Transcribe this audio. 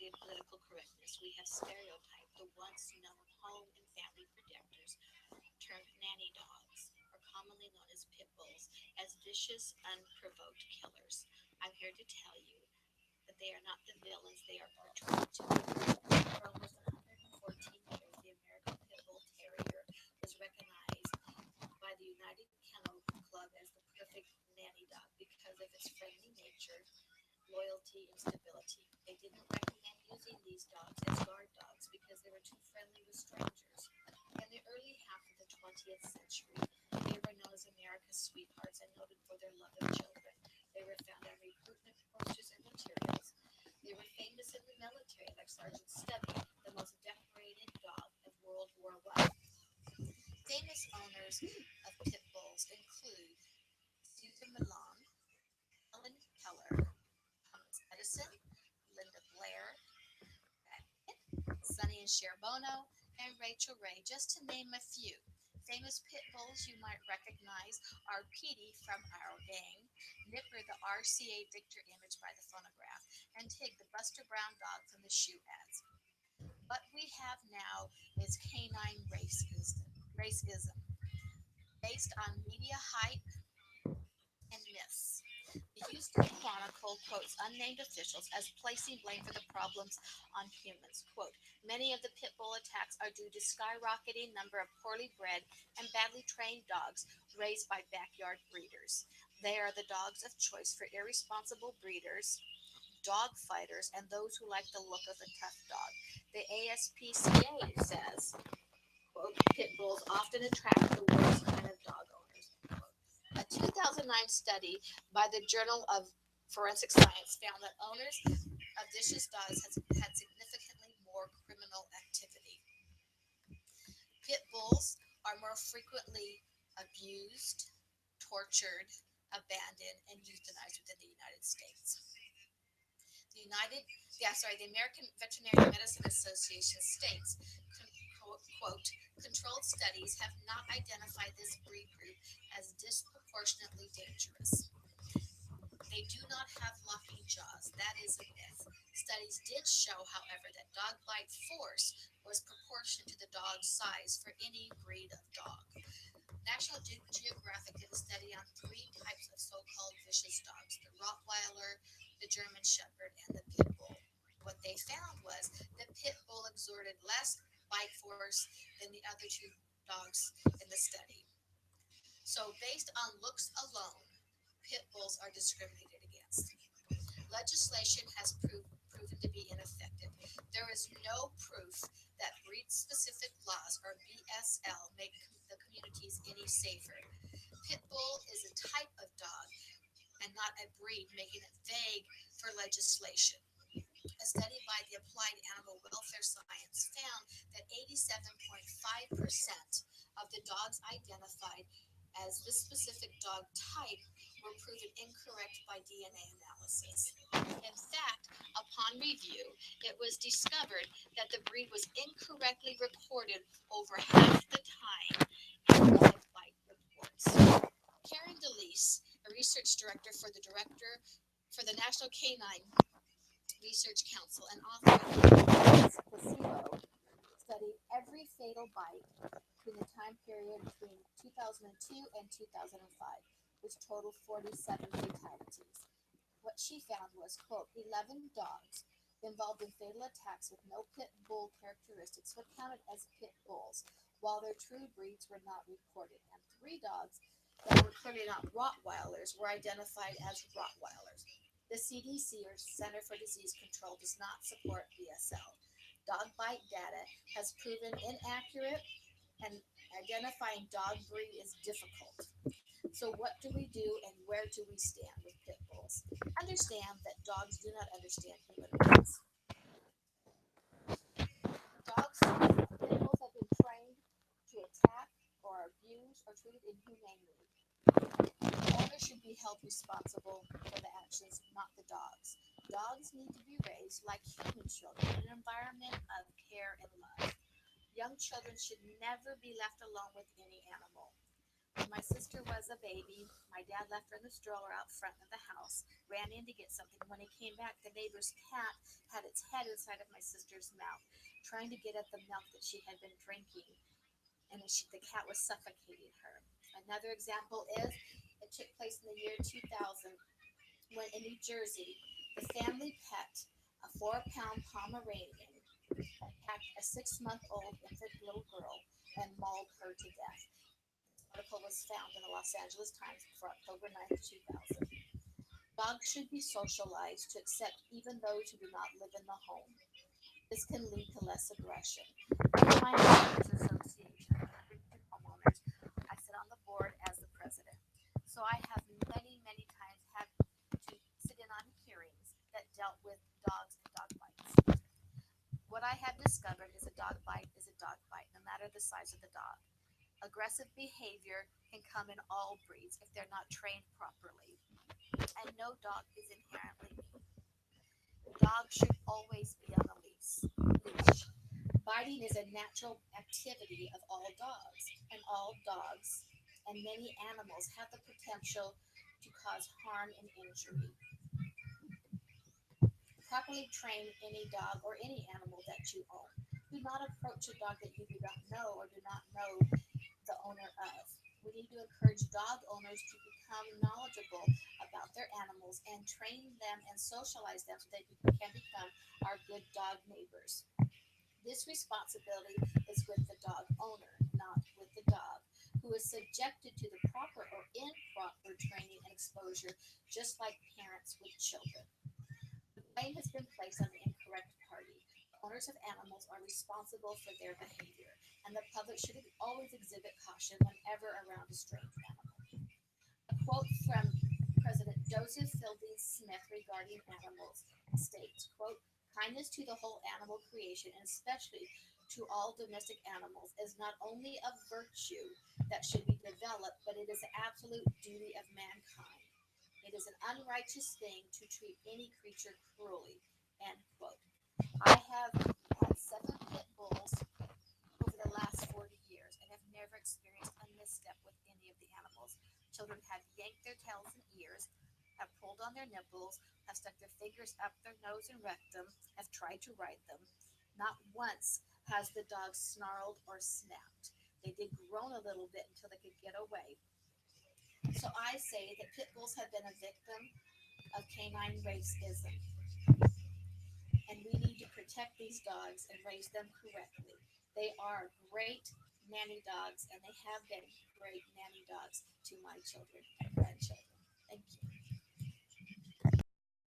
necessary political correctness, we have stereotyped the once known home and family protectors, termed nanny dogs, or commonly known as pit bulls, as vicious, unprovoked killers. I'm here to tell you that they are not the villains they are portrayed to be. For almost 114 years, the American Pit Bull Terrier was recognized by the United Kennel Club as the perfect nanny dog because of its friendly nature, loyalty, and stability. They didn't recommend using these dogs as guard dogs because they were too friendly with strangers. In the early half of the 20th century, they were known as America's sweethearts and noted for their love of children. They were found on recruitment posters and materials. They were famous in the military, like Sergeant Stubby, the most decorated dog of World War I. Famous owners of pit bulls include Susan Milan, Helen Keller, Thomas Edison, Linda Blair, Brad Pitt, Sonny and Cher Bono, and Rachel Ray, just to name a few. Famous pit bulls you might recognize are Petey from Our Gang, Nipper the RCA Victor image by the phonograph, and Tig the Buster Brown dog from the shoe ads. What we have now is canine racism based on media hype and myths. The Houston Chronicle quotes unnamed officials as placing blame for the problems on humans. Quote, many of the pit bull attacks are due to skyrocketing number of poorly bred and badly trained dogs raised by backyard breeders. They are the dogs of choice for irresponsible breeders, dog fighters, and those who like the look of a tough dog. The ASPCA says, quote, pit bulls often attract the worst kind of dog owners. Quote. A 2009 study by the Journal of Forensic Science found that owners of vicious dogs had significantly more criminal activity. Pit bulls are more frequently abused, tortured, abandoned, and euthanized within the United States. The American Veterinary Medicine Association states, quote, controlled studies have not identified this breed group as disproportionately dangerous. They do not have locking jaws. That is a myth. Studies did show, however, that dog bite force was proportionate to the dog's size for any breed of dog. National Geographic did a study on three types of so-called vicious dogs, the Rottweiler, the German Shepherd, and the Pit Bull. What they found was the Pit Bull exerted less bite force than the other two dogs in the study. So based on looks alone, pit bulls are discriminated against. Legislation has proven to be ineffective. There is no proof that breed-specific laws, or BSL, make the communities any safer. Pit bull is a type of dog and not a breed, making it vague for legislation. A study by the Applied Animal Welfare Science found that 87.5% of the dogs identified as this specific dog type were proven incorrect by DNA analysis. In fact, upon review, it was discovered that the breed was incorrectly recorded over half the time in live bite reports. Karen DeLeese, a research director for the National Canine Research Council and author of the Placebo, studied every fatal bite between the time period between 2002 and 2005, which totaled 47 fatalities. What she found was, quote, 11 dogs involved in fatal attacks with no pit bull characteristics were counted as pit bulls, while their true breeds were not reported, and 3 dogs that were clearly not Rottweilers were identified as Rottweilers. The CDC, or Center for Disease Control, does not support BSL. Dog bite data has proven inaccurate, and identifying dog breed is difficult. So what do we do, and where do we stand with pit bulls? Understand that dogs do not understand human rights. Pit bulls have been trained to attack or abuse or treated inhumanely. Owners should be held responsible for the actions, not the dogs. Dogs need to be raised like human children in an environment of care and love. Young children should never be left alone with any animal. When my sister was a baby, my dad left her in the stroller out front of the house, ran ran in to get something. When he came back, the neighbor's cat had its head inside of my sister's mouth, trying to get at the milk that she had been drinking, and the cat was suffocating her. Another example is it took place in the year 2000 when in New Jersey, the family pet, a 4-pound Pomeranian, attacked a 6-month-old infant little girl and mauled her to death. This article was found in the Los Angeles Times for October 9th, 2000. Dogs should be socialized to accept even those who do not live in the home. This can lead to less aggression. One of my neighbors association of convicted homeowners, I sit on the board as the president. So I have many times had to sit in on hearings that dealt with dogs and dog bites. What I have discovered is a dog bite is a dog bite, no matter the size of the dog. Aggressive behavior can come in all breeds if they're not trained properly, and no dog is inherently mean. Dogs should always be on a leash. Biting is a natural activity of all dogs, and many animals have the potential to cause harm and injury. Properly train any dog or any animal that you own. Do not approach a dog that you do not know or do not know the owner of. We need to encourage dog owners to become knowledgeable about their animals and train them and socialize them so they can become our good dog neighbors. This responsibility is with the dog owner, not with the dog, who is subjected to the proper or improper training and exposure, just like parents with children. The blame has been placed on the incorrect party. The owners of animals are responsible for their behavior, and the public should always exhibit caution whenever around a strange animal. A quote from President Joseph Fielding Smith regarding animals states, quote, kindness to the whole animal creation, and especially to all domestic animals, is not only a virtue that should be developed, but it is the absolute duty of mankind. It is an unrighteous thing to treat any creature cruelly, end quote. I have had 7 pit bulls over the last 40 years and have never experienced a misstep with any of the animals. Children have yanked their tails and ears, have pulled on their nipples, have stuck their fingers up their nose and rectum, have tried to ride them. Not once has the dog snarled or snapped. They did groan a little bit until they could get away. So I say that pit bulls have been a victim of canine racism, and we need to protect these dogs and raise them correctly. They are great nanny dogs, and they have been great nanny dogs to my children and grandchildren. Thank you.